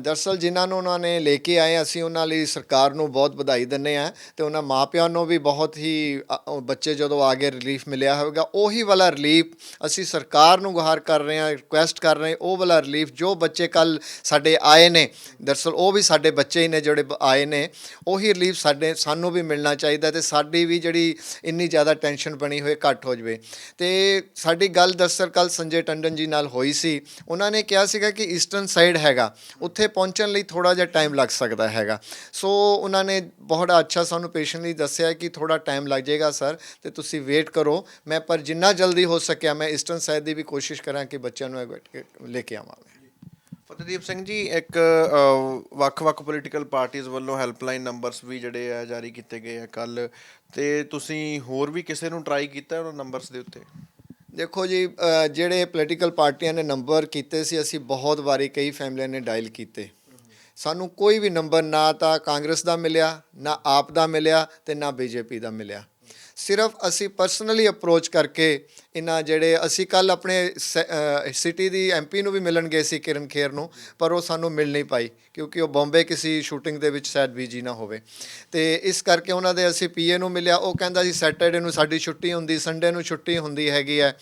ਦਰਅਸਲ ਜਿਨ੍ਹਾਂ ਨੂੰ ਉਹਨਾਂ ਨੇ ਲੈ ਕੇ ਆਏ, ਅਸੀਂ ਉਹਨਾਂ ਲਈ ਸਰਕਾਰ ਨੂੰ ਬਹੁਤ ਵਧਾਈ ਦਿੰਦੇ ਹਾਂ, ਅਤੇ ਉਹਨਾਂ ਮਾਪਿਆਂ ਨੂੰ ਵੀ ਬਹੁਤ ਹੀ ਬੱਚੇ ਜਦੋਂ ਆ ਗਏ ਰਿਲੀਫ ਮਿਲਿਆ ਹੋਵੇਗਾ। ਉਹੀ ਵਾਲਾ ਰਿਲੀਫ ਅਸੀਂ ਸਰਕਾਰ ਨੂੰ ਗੁਹਾਰ ਕਰ ਰਹੇ ਹਾਂ, ਰਿਕੁਐਸਟ ਕਰ ਰਹੇ, ਉਹ ਵਾਲਾ ਰਿਲੀਫ ਜੋ ਬੱਚੇ ਕੱਲ੍ਹ ਸਾਡੇ ਆਏ ਨੇ, ਦਰਅਸਲ ਉਹ ਵੀ ਸਾਡੇ ਬੱਚੇ ਹੀ ਨੇ ਜਿਹੜੇ ਆਏ ਨੇ, ਉਹੀ ਰਿਲੀਫ ਸਾਨੂੰ ਵੀ ਮਿਲਣਾ ਚਾਹੀਦਾ ਅਤੇ ਸਾਡੀ ਵੀ ਜਿਹੜੀ ਇੰਨੀ ਜ਼ਿਆਦਾ ਟੈਨਸ਼ਨ ਬਣੀ ਹੋਈ ਘੱਟ ਹੋ ਜਾਵੇ। ਅਤੇ ਸਾਡੀ ਗੱਲ ਦਰਅਸਲ ਕੱਲ੍ਹ ਸੰਜੇ ਟੰਡਨ ਜੀ ਨਾਲ ਹੋਈ ਸੀ। ਉਹਨਾਂ ਨੇ ਕਿਹਾ ਸੀਗਾ ਕਿ ਈਸਟਰਨ ਸਾਈਡ ਹੈਗਾ, ਉੱਥੇ ਪਹੁੰਚਣ ਲਈ ਥੋੜ੍ਹਾ ਜਿਹਾ ਟਾਈਮ ਲੱਗ ਸਕਦਾ ਹੈਗਾ। ਸੋ ਉਹਨਾਂ ਨੇ ਬਹੁਤ ਅੱਛਾ ਸਾਨੂੰ ਪੇਸ਼ੈਂਟਲੀ ਦੱਸਿਆ ਕਿ ਥੋੜ੍ਹਾ ਟਾਈਮ ਲੱਗ ਜਾਏਗਾ ਸਰ, ਅਤੇ ਤੁਸੀਂ ਵੇਟ ਕਰੋ। ਪਰ ਜਿੰਨਾ ਜਲਦੀ ਹੋ ਸਕਿਆ ਮੈਂ ਈਸਟਰਨ ਸਾਈਡ ਦੀ ਵੀ ਕੋਸ਼ਿਸ਼ ਕਰਾਂ ਕਿ ਬੱਚਿਆਂ ਨੂੰ ਲੈ ਕੇ ਆਵਾਂਗੇ। ਫਤਿਹਦੀਪ ਸਿੰਘ ਜੀ, ਇੱਕ ਵੱਖ-ਵੱਖ ਪੋਲੀਟੀਕਲ ਪਾਰਟੀਆਂ ਵੱਲੋਂ ਹੈਲਪਲਾਈਨ ਨੰਬਰਸ ਵੀ ਜਿਹੜੇ ਆ ਜਾਰੀ ਕੀਤੇ ਗਏ ਆ ਕੱਲ੍ਹ, ਅਤੇ ਤੁਸੀਂ ਹੋਰ ਵੀ ਕਿਸੇ ਨੂੰ ਟਰਾਈ ਕੀਤਾ ਉਹਨਾਂ ਨੰਬਰਸ ਦੇ ਉੱਤੇ? ਦੇਖੋ ਜੀ, ਜਿਹੜੇ ਪੋਲੀਟੀਕਲ ਪਾਰਟੀਆਂ ਨੇ ਨੰਬਰ ਕੀਤੇ ਸੀ, ਅਸੀਂ ਬਹੁਤ ਵਾਰੀ ਕਈ ਫੈਮਲੀਆਂ ਨੇ ਡਾਇਲ ਕੀਤੇ, ਸਾਨੂੰ ਕੋਈ ਵੀ ਨੰਬਰ ਨਾ ਤਾਂ ਕਾਂਗਰਸ ਦਾ ਮਿਲਿਆ, ਨਾ ਆਪ ਦਾ ਮਿਲਿਆ ਅਤੇ ਨਾ BJP ਦਾ ਮਿਲਿਆ। ਸਿਰਫ ਅਸੀਂ ਪਰਸਨਲੀ ਅਪਰੋਚ ਕਰਕੇ ਇਹਨਾਂ ਜਿਹੜੇ ਅਸੀਂ ਕੱਲ ਆਪਣੇ ਸਿਟੀ ਦੀ ਐਮਪੀ ਨੂੰ ਵੀ ਮਿਲਣ ਗਏ ਸੀ, ਕਿਰਨ ਖੇਰ ਨੂੰ, ਪਰ ਉਹ ਸਾਨੂੰ ਮਿਲ ਨਹੀਂ ਪਾਈ ਕਿਉਂਕਿ ਉਹ ਬੰਬੇ ਕਿਸੇ ਸ਼ੂਟਿੰਗ ਦੇ ਵਿੱਚ ਸ਼ਾਇਦ ਬਿਜੀ ਨਾ ਹੋਵੇ। ਤੇ ਇਸ ਕਰਕੇ ਉਹਨਾਂ ਦੇ ਅਸੀਂ ਪੀਏ ਨੂੰ ਮਿਲਿਆ, ਉਹ ਕਹਿੰਦਾ ਜੀ ਸੈਟਰਡੇ ਨੂੰ ਸਾਡੀ ਛੁੱਟੀ ਹੁੰਦੀ, ਸੰਡੇ ਨੂੰ ਛੁੱਟੀ ਹੁੰਦੀ ਹੈਗੀ ਹੈ,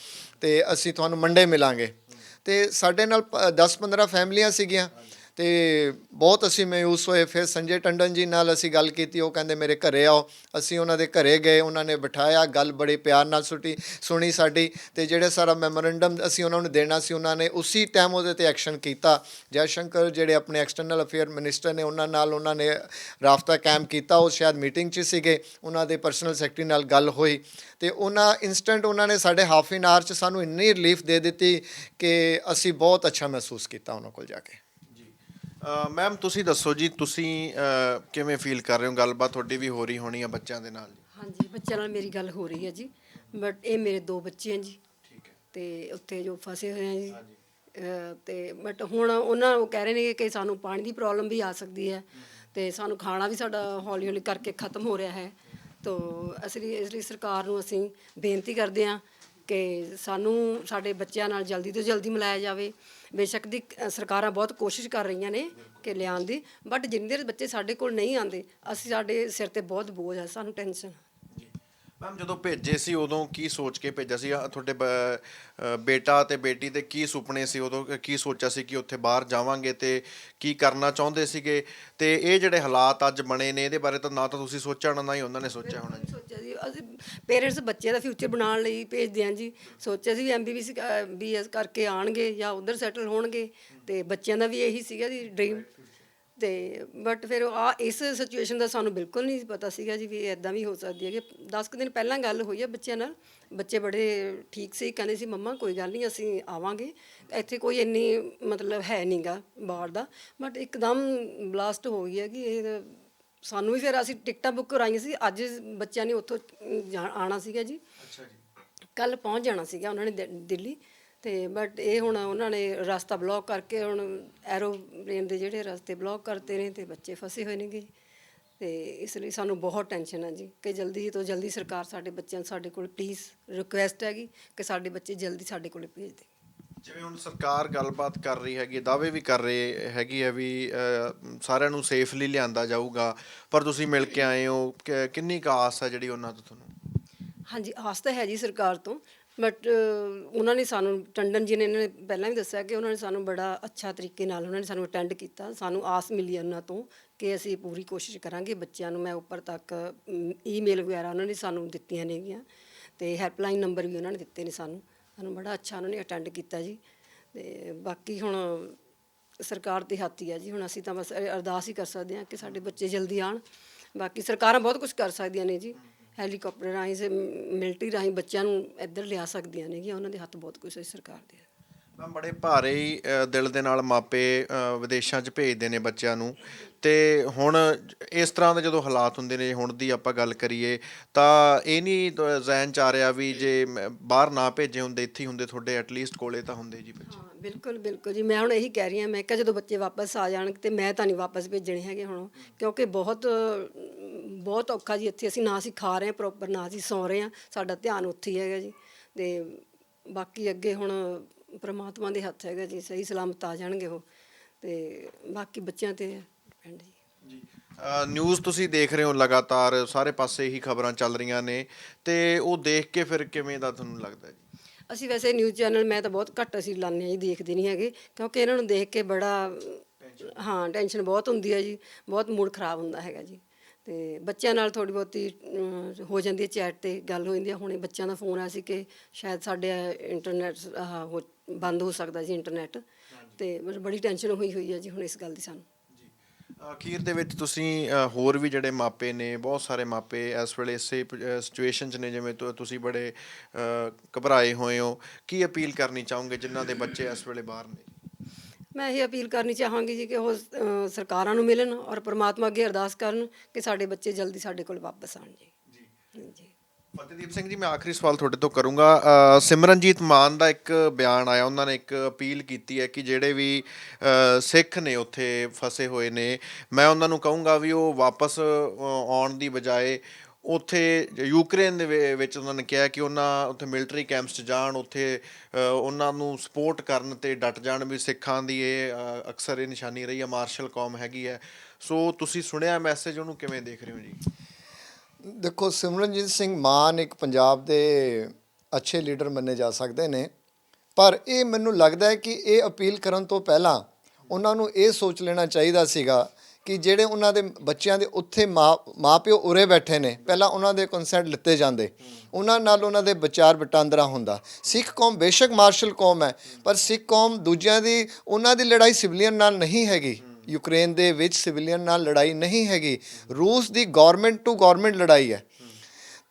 ਤੇ ਅਸੀਂ ਤੁਹਾਨੂੰ ਮੰਡੇ ਮਿਲਾਂਗੇ। ਤੇ ਸਾਡੇ ਨਾਲ 10-15 ਫੈਮਲੀਆਂ ਸੀਗੀਆਂ ਤੇ ਬਹੁਤ ਅਸੀਂ ਮਾਯੂਸ ਹੋਏ। ਫਿਰ ਸੰਜੇ ਟੰਡਨ ਜੀ ਨਾਲ ਅਸੀਂ ਗੱਲ ਕੀਤੀ, ਉਹ ਕਹਿੰਦੇ ਮੇਰੇ ਘਰੇ ਆਓ। ਅਸੀਂ ਉਹਨਾਂ ਦੇ ਘਰੇ ਗਏ, ਉਹਨਾਂ ਨੇ ਬਿਠਾਇਆ, ਗੱਲ ਬੜੇ ਪਿਆਰ ਨਾਲ ਸੁਣੀ ਸਾਡੀ, ਤੇ ਜਿਹੜੇ ਸਾਰਾ ਮੈਮੋਰੈਂਡਮ ਅਸੀਂ ਉਹਨਾਂ ਨੂੰ ਦੇਣਾ ਸੀ ਉਹਨਾਂ ਨੇ ਉਸੇ ਟਾਈਮ ਉਹਦੇ ਤੇ ਐਕਸ਼ਨ ਕੀਤਾ। ਜੈ ਸ਼ੰਕਰ ਜਿਹੜੇ ਆਪਣੇ ਐਕਸਟਰਨਲ ਅਫੇਅਰ ਮਿਨਿਸਟਰ ਨੇ, ਉਹਨਾਂ ਨਾਲ ਉਹਨਾਂ ਨੇ ਰਾਬਤਾ ਕਾਇਮ ਕੀਤਾ। ਉਹ ਸ਼ਾਇਦ ਮੀਟਿੰਗ 'ਚ ਸੀਗੇ, ਉਹਨਾਂ ਦੇ ਪਰਸਨਲ ਸੈਕਟਰੀ ਨਾਲ ਗੱਲ ਹੋਈ ਤੇ ਉਹਨਾਂ ਇਨਸਟੈਂਟ ਉਹਨਾਂ ਨੇ ਸਾਡੇ ਹਾਫ ਐਨ ਆਵਰ 'ਚ ਸਾਨੂੰ ਇੰਨੀ ਰਿਲੀਫ ਦੇ ਦਿੱਤੀ ਕਿ ਅਸੀਂ ਬਹੁਤ ਅੱਛਾ ਮਹਿਸੂਸ ਕੀਤਾ ਉਹਨਾਂ ਕੋਲ ਜਾ ਕੇ। ਮੈਮ ਤੁਸੀਂ ਦੱਸੋ ਜੀ, ਤੁਸੀਂ ਕਿਵੇਂ ਫੀਲ ਕਰ ਰਹੇ ਹੋ? ਗੱਲਬਾਤ ਤੁਹਾਡੀ ਵੀ ਹੋ ਰਹੀ ਹੋਣੀ ਆ ਬੱਚਿਆਂ ਦੇ ਨਾਲ ਜੀ? ਹਾਂਜੀ, ਬੱਚਿਆਂ ਨਾਲ ਮੇਰੀ ਗੱਲ ਹੋ ਰਹੀ ਹੈ ਜੀ, ਬਟ ਇਹ ਮੇਰੇ 2 ਬੱਚੇ ਹਨ ਜੀ, ਠੀਕ ਹੈ। ਤੇ ਉੱਥੇ ਜੋ ਫਸੇ ਹੋਏ ਆ ਜੀ, ਤੇ ਬਟ ਹੁਣ ਉਹਨਾਂ ਉਹ ਕਹਿ ਰਹੇ ਨੇ ਕਿ ਸਾਨੂੰ ਪਾਣੀ ਦੀ ਪ੍ਰੋਬਲਮ ਵੀ ਆ ਸਕਦੀ ਹੈ, ਤੇ ਸਾਨੂੰ ਖਾਣਾ ਵੀ ਸਾਡਾ ਹੌਲੀ ਹੌਲੀ ਕਰਕੇ ਖਤਮ ਹੋ ਰਿਹਾ ਹੈ। ਤੋ ਇਸ ਲਈ ਸਰਕਾਰ ਨੂੰ ਅਸੀਂ ਬੇਨਤੀ ਕਰਦੇ ਹਾਂ ਕਿ ਸਾਨੂੰ ਸਾਡੇ ਬੱਚਿਆਂ ਨਾਲ ਜਲਦੀ ਤੋਂ ਜਲਦੀ ਮਿਲਾਇਆ ਜਾਵੇ। ਬੇਸ਼ੱਕ ਦੀ ਸਰਕਾਰਾਂ ਬਹੁਤ ਕੋਸ਼ਿਸ਼ ਕਰ ਰਹੀਆਂ ਨੇ ਕਿ ਲਿਆਉਣ ਦੀ, ਬਟ ਜਿੰਨੇ ਦੇਰ ਬੱਚੇ ਸਾਡੇ ਕੋਲ ਨਹੀਂ ਆਉਂਦੇ, ਸਾਡੇ ਸਿਰ ਤੇ ਬਹੁਤ ਬੋਝ ਹੈ, ਸਾਨੂੰ ਟੈਨਸ਼ਨ। ਮੈਮ ਜਦੋਂ ਭੇਜੇ ਸੀ ਉਦੋਂ ਕੀ ਸੋਚ ਕੇ ਭੇਜਿਆ ਸੀ? ਤੁਹਾਡੇ ਬੇਟਾ ਤੇ ਬੇਟੀ ਦੇ ਕੀ ਸੁਪਨੇ ਸੀ ਉਦੋਂ? ਕੀ ਸੋਚਿਆ ਸੀ ਕਿ ਉੱਥੇ ਬਾਹਰ ਜਾਵਾਂਗੇ ਤੇ ਕੀ ਕਰਨਾ ਚਾਹੁੰਦੇ ਸੀਗੇ? ਤੇ ਇਹ ਜਿਹੜੇ ਹਾਲਾਤ ਅੱਜ ਬਣੇ ਨੇ, ਇਹਦੇ ਬਾਰੇ ਤਾਂ ਨਾ ਤਾਂ ਤੁਸੀਂ ਸੋਚਿਆ ਹੋਣਾ, ਨਾ ਹੀ ਉਹਨਾਂ ਨੇ ਸੋਚਿਆ ਹੋਣਾ ਜੀ। ਸੋਚਿਆ ਜੀ, ਅਸੀਂ ਪੇਰੈਂਟਸ ਬੱਚੇ ਦਾ ਫਿਊਚਰ ਬਣਾਉਣ ਲਈ ਭੇਜਦੇ ਹਾਂ ਜੀ। ਸੋਚਿਆ ਸੀ ਵੀ MBBS BS ਕਰਕੇ ਆਉਣਗੇ ਜਾਂ ਉੱਧਰ ਸੈਟਲ ਹੋਣਗੇ, ਤੇ ਬੱਚਿਆਂ ਦਾ ਵੀ ਇਹੀ ਸੀਗਾ ਜੀ ਡ੍ਰੀਮ। ਤੇ ਬਟ ਫਿਰ ਇਸ ਸਿਚੁਏਸ਼ਨ ਦਾ ਸਾਨੂੰ ਬਿਲਕੁਲ ਨਹੀਂ ਪਤਾ ਸੀਗਾ ਜੀ ਵੀ ਇੱਦਾਂ ਵੀ ਹੋ ਸਕਦੀ ਹੈ। ਕਿ 10 ਕੁ ਦਿਨ ਪਹਿਲਾਂ ਗੱਲ ਹੋਈ ਹੈ ਬੱਚਿਆਂ ਨਾਲ, ਬੱਚੇ ਬੜੇ ਠੀਕ ਸੀ, ਕਹਿੰਦੇ ਸੀ ਮੰਮਾ ਕੋਈ ਗੱਲ ਨਹੀਂ ਅਸੀਂ ਆਵਾਂਗੇ, ਇੱਥੇ ਕੋਈ ਇੰਨੀ ਮਤਲਬ ਹੈ ਨਹੀਂਗਾ ਬਾੜ ਦਾ। ਬਟ ਇੱਕਦਮ ਬਲਾਸਟ ਹੋ ਗਈ ਹੈ ਕਿ ਇਹ ਸਾਨੂੰ ਵੀ ਫਿਰ ਅਸੀਂ ਟਿਕਟਾਂ ਬੁੱਕ ਕਰਾਈਆਂ ਸੀ। ਅੱਜ ਬੱਚਿਆਂ ਨੇ ਉੱਥੋਂ ਆਉਣਾ ਸੀਗਾ ਜੀ, ਅੱਛਾ ਜੀ। ਕੱਲ ਪਹੁੰਚ ਜਾਣਾ ਸੀਗਾ ਉਹਨਾਂ ਨੇ ਦਿੱਲੀ, ਤੇ ਬਟ ਇਹ ਹੁਣ ਉਹਨਾਂ ਨੇ ਰਸਤਾ ਬਲੌਕ ਕਰਕੇ, ਹੁਣ ਐਰੋਪਲੇਨ ਦੇ ਜਿਹੜੇ ਰਸਤੇ ਬਲੌਕ ਕਰਤੇ ਨੇ, ਤੇ ਬੱਚੇ ਫਸੇ ਹੋਏ ਨੇਗੇ। ਤੇ ਇਸ ਲਈ ਸਾਨੂੰ ਬਹੁਤ ਟੈਨਸ਼ਨ ਹੈ ਜੀ ਕਿ ਜਲਦੀ ਤੋਂ ਜਲਦੀ ਸਰਕਾਰ ਸਾਡੇ ਬੱਚਿਆਂ ਨੂੰ ਸਾਡੇ ਕੋਲ ਪਲੀਜ਼ ਰਿਕੁਐਸਟ ਹੈਗੀ ਕਿ ਸਾਡੇ ਬੱਚੇ ਜਲਦੀ ਸਾਡੇ ਕੋਲ ਭੇਜ ਦੇ। ਜਿਵੇਂ ਹੁਣ ਸਰਕਾਰ ਗੱਲਬਾਤ ਕਰ ਰਹੀ ਹੈਗੀ, ਦਾਅਵੇ ਵੀ ਕਰ ਰਹੀ ਹੈਗੀ ਹੈ ਵੀ ਸਾਰਿਆਂ ਨੂੰ ਸੇਫਲੀ ਲਿਆਂਦਾ ਜਾਊਗਾ, ਪਰ ਤੁਸੀਂ ਮਿਲ ਕੇ ਆਏ ਹੋ, ਕਿੰਨੀ ਕੁ ਆਸ ਹੈ ਜਿਹੜੀ ਉਹਨਾਂ ਤੋਂ ਤੁਹਾਨੂੰ? ਹਾਂਜੀ, ਆਸ ਤਾਂ ਹੈ ਜੀ ਸਰਕਾਰ ਤੋਂ, ਬਟ ਉਹਨਾਂ ਨੇ ਸਾਨੂੰ, ਟੰਡਨ ਜੀ ਨੇ ਇਹਨਾਂ ਨੇ ਪਹਿਲਾਂ ਵੀ ਦੱਸਿਆ ਕਿ ਉਹਨਾਂ ਨੇ ਸਾਨੂੰ ਬੜਾ ਅੱਛਾ ਤਰੀਕੇ ਨਾਲ ਉਹਨਾਂ ਨੇ ਸਾਨੂੰ ਅਟੈਂਡ ਕੀਤਾ। ਸਾਨੂੰ ਆਸ ਮਿਲੀ ਉਹਨਾਂ ਤੋਂ ਕਿ ਅਸੀਂ ਪੂਰੀ ਕੋਸ਼ਿਸ਼ ਕਰਾਂਗੇ ਬੱਚਿਆਂ ਨੂੰ। ਮੈਂ ਉੱਪਰ ਤੱਕ ਈਮੇਲ ਵਗੈਰਾ ਉਹਨਾਂ ਨੇ ਸਾਨੂੰ ਦਿੱਤੀਆਂ ਨੇਗੀਆਂ, ਤੇ ਹੈਲਪਲਾਈਨ ਨੰਬਰ ਵੀ ਉਹਨਾਂ ਨੇ ਦਿੱਤੇ ਨੇ ਸਾਨੂੰ ਬੜਾ ਅੱਛਾ ਉਹਨਾਂ ਨੇ ਅਟੈਂਡ ਕੀਤਾ ਜੀ। ਤੇ ਬਾਕੀ ਹੁਣ ਸਰਕਾਰ ਦੇ ਹੱਥ ਹੀ ਆ ਜੀ, ਹੁਣ ਅਸੀਂ ਤਾਂ ਬਸ ਅਰਦਾਸ ਹੀ ਕਰ ਸਕਦੇ ਹਾਂ ਕਿ ਸਾਡੇ ਬੱਚੇ ਜਲਦੀ ਆਉਣ। ਬਾਕੀ ਸਰਕਾਰਾਂ ਬਹੁਤ ਕੁਝ ਕਰ ਸਕਦੀਆਂ ਨੇ ਜੀ, ਹੈਲੀਕਾਪਟਰ ਰਾਹੀਂ, ਮਿਲਟਰੀ ਰਾਹੀਂ ਬੱਚਿਆਂ ਨੂੰ ਇੱਧਰ ਲਿਆ ਸਕਦੀਆਂ ਨੇਗੀਆਂ, ਉਹਨਾਂ ਦੇ ਹੱਥ ਬਹੁਤ ਕੁਝ ਹੈ ਸਰਕਾਰ ਦੇ। ਮੈਮ ਬੜੇ ਭਾਰੇ ਹੀ ਦਿਲ ਦੇ ਨਾਲ ਮਾਪੇ ਵਿਦੇਸ਼ਾਂ 'ਚ ਭੇਜਦੇ ਨੇ ਬੱਚਿਆਂ ਨੂੰ, ਤੇ ਹੁਣ ਇਸ ਤਰ੍ਹਾਂ ਦੇ ਜਦੋਂ ਹਾਲਾਤ ਹੁੰਦੇ ਨੇ, ਹੁਣ ਦੀ ਆਪਾਂ ਗੱਲ ਕਰੀਏ ਤਾਂ ਇਹ ਨਹੀਂ ਜ਼ਹਿਨ 'ਚ ਆ ਰਿਹਾ ਵੀ ਜੇ ਬਾਹਰ ਨਾ ਭੇਜੇ ਹੁੰਦੇ, ਇੱਥੇ ਹੀ ਹੁੰਦੇ, ਤੁਹਾਡੇ ਐਟਲੀਸਟ ਕੋਲੇ ਤਾਂ ਹੁੰਦੇ ਜੀ ਬੱਚੇ? ਹਾਂ ਬਿਲਕੁਲ ਬਿਲਕੁਲ ਜੀ, ਮੈਂ ਹੁਣ ਇਹੀ ਕਹਿ ਰਹੀ ਹਾਂ, ਮੈਂ ਕਿਹਾ ਜਦੋਂ ਬੱਚੇ ਵਾਪਸ ਆ ਜਾਣ, ਤੇ ਮੈਂ ਤਾਂ ਨਹੀਂ ਵਾਪਸ ਭੇਜਣੇ ਹੈਗੇ ਹੁਣ, ਕਿਉਂਕਿ ਬਹੁਤ ਬਹੁਤ ਔਖਾ ਜੀ ਇੱਥੇ। ਅਸੀਂ ਨਾ ਅਸੀਂ ਖਾ ਰਹੇ ਹਾਂ ਪ੍ਰੋਪਰ, ਨਾ ਅਸੀਂ ਸੌਂ ਰਹੇ ਹਾਂ, ਸਾਡਾ ਧਿਆਨ ਉੱਥੇ ਹੀ ਹੈਗਾ ਜੀ। ਤੇ ਬਾਕੀ ਅੱਗੇ ਹੁਣ ਪਰਮਾਤਮਾ ਦੇ ਹੱਥ ਹੈਗਾ ਜੀ, ਸਹੀ ਸਲਾਮਤ ਆ ਜਾਣਗੇ ਉਹ, ਤੇ ਬਾਕੀ ਬੱਚਿਆਂ 'ਤੇ ਡਿਪੈਂਡ ਜੀ। ਨਿਊਜ਼ ਤੁਸੀਂ ਦੇਖ ਰਹੇ ਹੋ ਲਗਾਤਾਰ, ਸਾਰੇ ਪਾਸੇ ਹੀ ਖਬਰਾਂ ਚੱਲ ਰਹੀਆਂ ਨੇ, ਤੇ ਉਹ ਦੇਖ ਕੇ ਫਿਰ ਕਿਵੇਂ ਦਾ ਤੁਹਾਨੂੰ ਲੱਗਦਾ ਜੀ? ਅਸੀਂ ਵੈਸੇ ਨਿਊਜ਼ ਚੈਨਲ ਮੈਂ ਤਾਂ ਬਹੁਤ ਘੱਟ ਅਸੀਂ ਲਾਉਂਦੇ ਹਾਂ ਜੀ, ਦੇਖਦੇ ਨਹੀਂ ਹੈਗੇ, ਕਿਉਂਕਿ ਇਹਨਾਂ ਨੂੰ ਦੇਖ ਕੇ ਬੜਾ ਟੈਨਸ਼ਨ ਬਹੁਤ ਹੁੰਦੀ ਹੈ ਜੀ, ਬਹੁਤ ਮੂਡ ਖਰਾਬ ਹੁੰਦਾ ਹੈਗਾ ਜੀ। ਤੇ ਬੱਚਿਆਂ ਨਾਲ ਥੋੜ੍ਹੀ ਬਹੁਤੀ ਹੋ ਜਾਂਦੀ ਹੈ, ਚੈਟ 'ਤੇ ਗੱਲ ਹੋ ਜਾਂਦੀ ਹੈ। ਹੁਣੇ ਬੱਚਿਆਂ ਦਾ ਫੋਨ ਆਇਆ ਸੀ ਕਿ ਸ਼ਾਇਦ ਸਾਡੇ ਇੰਟਰਨੈਟ ਬੰਦ ਹੋ ਸਕਦਾ ਜੀ, ਇੰਟਰਨੈਟ, ਤੇ ਬੜੀ ਟੈਨਸ਼ਨ ਹੋਈ ਹੈ ਜੀ ਹੁਣ ਇਸ ਗੱਲ ਦੀ ਸਾਨੂੰ। ਅਖੀਰ ਦੇ ਵਿੱਚ ਤੁਸੀਂ ਹੋਰ ਵੀ ਜਿਹੜੇ ਮਾਪੇ ਨੇ, ਬਹੁਤ ਸਾਰੇ ਮਾਪੇ ਇਸ ਵੇਲੇ ਇਸੇ ਸਿਚੁਏਸ਼ਨ 'ਚ ਨੇ ਜਿਵੇਂ ਤੁਸੀਂ ਬੜੇ ਘਬਰਾਏ ਹੋਏ ਹੋ, ਕੀ ਅਪੀਲ ਕਰਨੀ ਚਾਹੋਗੇ ਜਿਨ੍ਹਾਂ ਦੇ ਬੱਚੇ ਇਸ ਵੇਲੇ ਬਾਹਰ ਨੇ? ਮੈਂ ਇਹ ਅਪੀਲ ਕਰਨੀ ਚਾਹਾਂਗੀ ਜੀ ਕਿ ਉਹ ਸਰਕਾਰਾਂ ਨੂੰ ਮਿਲਣ ਔਰ ਪ੍ਰਮਾਤਮਾ ਅੱਗੇ ਅਰਦਾਸ ਕਰਨ ਕਿ ਸਾਡੇ ਬੱਚੇ ਜਲਦੀ ਸਾਡੇ ਕੋਲ ਵਾਪਸ ਆਉਣ ਜੀ। ਜੀ ਫਤਿਹਦੀਪ ਸਿੰਘ ਜੀ, ਮੈਂ ਆਖਰੀ ਸਵਾਲ ਤੁਹਾਡੇ ਤੋਂ ਕਰੂੰਗਾ। ਸਿਮਰਨਜੀਤ ਮਾਨ ਦਾ ਇੱਕ ਬਿਆਨ ਆਇਆ, ਉਹਨਾਂ ਨੇ ਇੱਕ ਅਪੀਲ ਕੀਤੀ ਹੈ ਕਿ ਜਿਹੜੇ ਵੀ ਸਿੱਖ ਨੇ ਉੱਥੇ ਫਸੇ ਹੋਏ ਨੇ, ਮੈਂ ਉਹਨਾਂ ਨੂੰ ਕਹੂੰਗਾ ਵੀ ਉਹ ਵਾਪਸ ਆਉਣ ਦੀ ਬਜਾਏ ਉੱਥੇ ਯੂਕਰੇਨ ਦੇ ਵਿੱਚ ਉਹਨਾਂ ਨੇ ਕਿਹਾ ਕਿ ਉਹਨਾਂ ਉੱਥੇ ਮਿਲਟਰੀ ਕੈਂਪਸ 'ਚ ਜਾਣ, ਉੱਥੇ ਉਹਨਾਂ ਨੂੰ ਸਪੋਰਟ ਕਰਨ ਤੇ ਡਟ ਜਾਣ। ਵੀ ਸਿੱਖਾਂ ਦੀ ਇਹ ਅਕਸਰ ਇਹ ਨਿਸ਼ਾਨੀ ਰਹੀ ਹੈ, ਮਾਰਸ਼ਲ ਕੌਮ ਹੈਗੀ ਹੈ। ਸੋ ਤੁਸੀਂ ਸੁਣਿਆ ਮੈਸੇਜ, ਉਹਨੂੰ ਕਿਵੇਂ ਦੇਖ ਰਹੇ ਹੋ ਜੀ? ਦੇਖੋ, ਸਿਮਰਨਜੀਤ ਸਿੰਘ ਮਾਨ ਇੱਕ ਪੰਜਾਬ ਦੇ ਅੱਛੇ ਲੀਡਰ ਮੰਨੇ ਜਾ ਸਕਦੇ ਨੇ, ਪਰ ਇਹ ਮੈਨੂੰ ਲੱਗਦਾ ਹੈ ਕਿ ਇਹ ਅਪੀਲ ਕਰਨ ਤੋਂ ਪਹਿਲਾਂ ਉਹਨਾਂ ਨੂੰ ਇਹ ਸੋਚ ਲੈਣਾ ਚਾਹੀਦਾ ਸੀਗਾ ਕਿ ਜਿਹੜੇ ਉਹਨਾਂ ਦੇ ਬੱਚਿਆਂ ਦੇ ਉੱਥੇ ਮਾਂ ਪਿਓ ਉਰੇ ਬੈਠੇ ਨੇ, ਪਹਿਲਾਂ ਉਹਨਾਂ ਦੇ ਕੰਸੈਂਟ ਲਿੱਤੇ ਜਾਂਦੇ, ਉਹਨਾਂ ਨਾਲ ਉਹਨਾਂ ਦੇ ਵਿਚਾਰ ਵਟਾਂਦਰਾ ਹੁੰਦਾ। ਸਿੱਖ ਕੌਮ ਬੇਸ਼ੱਕ ਮਾਰਸ਼ਲ ਕੌਮ ਹੈ, ਪਰ ਸਿੱਖ ਕੌਮ ਦੂਜਿਆਂ ਦੀ, ਉਹਨਾਂ ਦੀ ਲੜਾਈ ਸਿਵਲੀਅਨ ਨਾਲ ਨਹੀਂ ਹੈਗੀ। ਯੂਕਰੇਨ ਦੇ ਵਿੱਚ ਸਿਵਲੀਅਨ ਨਾਲ ਲੜਾਈ ਨਹੀਂ ਹੈਗੀ, ਰੂਸ ਦੀ ਗਵਰਨਮੈਂਟ ਟੂ ਗਵਰਨਮੈਂਟ ਲੜਾਈ ਹੈ,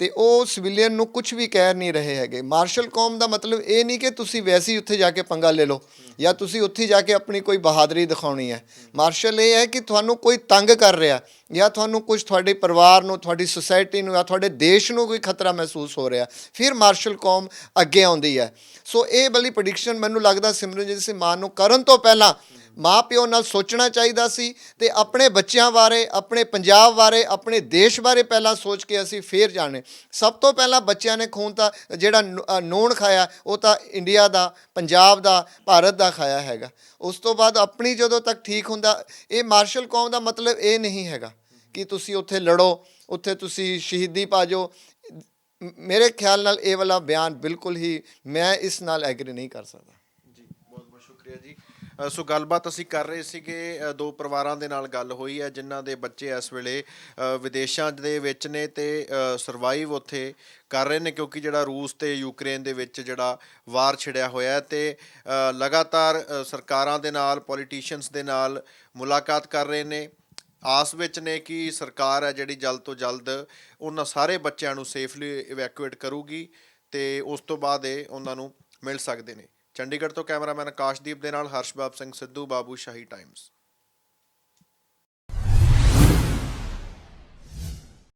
ਤੇ ਉਹ ਸਿਵਲੀਅਨ ਨੂੰ ਕੁਝ ਵੀ ਕਹਿ ਨਹੀਂ ਰਹੇ ਹੈਗੇ। ਮਾਰਸ਼ਲ ਕੌਮ ਦਾ ਮਤਲਬ ਇਹ ਨਹੀਂ ਕਿ ਤੁਸੀਂ ਵੈਸੇ ਹੀ ਉੱਥੇ ਜਾ ਕੇ ਪੰਗਾ ਲੈ ਲਓ ਜਾਂ ਤੁਸੀਂ ਉੱਥੇ ਜਾ ਕੇ ਆਪਣੀ ਕੋਈ ਬਹਾਦਰੀ ਦਿਖਾਉਣੀ ਹੈ। ਮਾਰਸ਼ਲ ਇਹ ਹੈ ਕਿ ਤੁਹਾਨੂੰ ਕੋਈ ਤੰਗ ਕਰ ਰਿਹਾ ਜਾਂ ਤੁਹਾਨੂੰ ਕੁਝ ਤੁਹਾਡੇ ਪਰਿਵਾਰ ਨੂੰ, ਤੁਹਾਡੀ ਸੁਸਾਇਟੀ ਨੂੰ ਜਾਂ ਤੁਹਾਡੇ ਦੇਸ਼ ਨੂੰ ਕੋਈ ਖਤਰਾ ਮਹਿਸੂਸ ਹੋ ਰਿਹਾ, ਫਿਰ ਮਾਰਸ਼ਲ ਕੌਮ ਅੱਗੇ ਆਉਂਦੀ ਹੈ। ਸੋ ਇਹ ਵਾਲੀ ਪ੍ਰੈਡਿਕਸ਼ਨ ਮੈਨੂੰ ਲੱਗਦਾ ਸਿਮਰਨਜੀਤ ਸਿੰਘ ਮਾਨ ਨੂੰ ਕਰਨ ਤੋਂ ਪਹਿਲਾਂ ਮਾਂ ਪਿਓ ਨਾਲ ਸੋਚਣਾ ਚਾਹੀਦਾ ਸੀ, ਤੇ ਆਪਣੇ ਬੱਚਿਆਂ ਬਾਰੇ, ਆਪਣੇ ਪੰਜਾਬ ਬਾਰੇ, ਆਪਣੇ ਦੇਸ਼ ਬਾਰੇ ਪਹਿਲਾਂ ਸੋਚ ਕੇ ਅਸੀਂ ਫੇਰ ਜਾਣੇ। ਸਭ ਤੋਂ ਪਹਿਲਾਂ ਬੱਚਿਆਂ ਨੇ ਖੂਨ ਤਾਂ ਜਿਹੜਾ ਨੂਣ ਖਾਇਆ ਉਹ ਤਾਂ ਇੰਡੀਆ ਦਾ, ਪੰਜਾਬ ਦਾ, ਭਾਰਤ ਦਾ ਖਾਇਆ ਹੈਗਾ। ਉਸ ਤੋਂ ਬਾਅਦ ਆਪਣੀ ਜਦੋਂ ਤੱਕ ਠੀਕ ਹੁੰਦਾ, ਇਹ ਮਾਰਸ਼ਲ ਕੌਮ ਦਾ ਮਤਲਬ ਇਹ ਨਹੀਂ ਹੈਗਾ ਕਿ ਤੁਸੀਂ ਉੱਥੇ ਲੜੋ, ਉੱਥੇ ਤੁਸੀਂ ਸ਼ਹੀਦੀ ਪਾ ਜਾਓ। ਮੇਰੇ ਖਿਆਲ ਨਾਲ ਇਹ ਵਾਲਾ ਬਿਆਨ ਬਿਲਕੁਲ ਹੀ, ਮੈਂ ਇਸ ਨਾਲ ਐਗਰੀ ਨਹੀਂ ਕਰ ਸਕਦਾ। ਜੀ, ਬਹੁਤ ਬਹੁਤ ਸ਼ੁਕਰੀਆ ਜੀ। ਸੋ ਗੱਲਬਾਤ ਅਸੀਂ ਕਰ ਰਹੇ ਸੀਗੇ, ਦੋ ਪਰਿਵਾਰਾਂ ਦੇ ਨਾਲ ਗੱਲ ਹੋਈ ਹੈ ਜਿਨ੍ਹਾਂ ਦੇ ਬੱਚੇ ਇਸ ਵੇਲੇ ਵਿਦੇਸ਼ਾਂ ਦੇ ਵਿੱਚ ਨੇ ਤੇ ਸਰਵਾਈਵ ਉੱਥੇ ਕਰ ਰਹੇ ਨੇ, ਕਿਉਂਕਿ ਜਿਹੜਾ ਰੂਸ ਤੇ ਯੂਕਰੇਨ ਦੇ ਵਿੱਚ ਜਿਹੜਾ ਵਾਰ ਛਿੜਿਆ ਹੋਇਆ ਤੇ ਲਗਾਤਾਰ ਸਰਕਾਰਾਂ ਦੇ ਨਾਲ, ਪੋਲੀਟੀਸ਼ੀਅਨਸ ਦੇ ਨਾਲ ਮੁਲਾਕਾਤ ਕਰ ਰਹੇ ਨੇ। ਆਸ ਵਿੱਚ ਨੇ ਕਿ ਸਰਕਾਰ ਹੈ ਜਿਹੜੀ ਜਲਦ ਤੋਂ ਜਲਦ ਉਹਨਾਂ ਸਾਰੇ ਬੱਚਿਆਂ ਨੂੰ ਸੇਫਲੀ ਇਵੈਕੂਏਟ ਕਰੂਗੀ ਤੇ ਉਸ ਤੋਂ ਬਾਅਦ ਇਹ ਉਹਨਾਂ ਨੂੰ ਮਿਲ ਸਕਦੇ ਨੇ। ਚੰਡੀਗੜ੍ਹ ਤੋਂ ਕੈਮਰਾਮੈਨ ਆਕਾਸ਼ਦੀਪ ਦੇ ਨਾਲ ਹਰਸ਼ਬਾਬ ਸਿੰਘ ਸਿੱਧੂ, ਬਾਬੂ ਸ਼ਾਹੀ ਟਾਈਮਜ਼।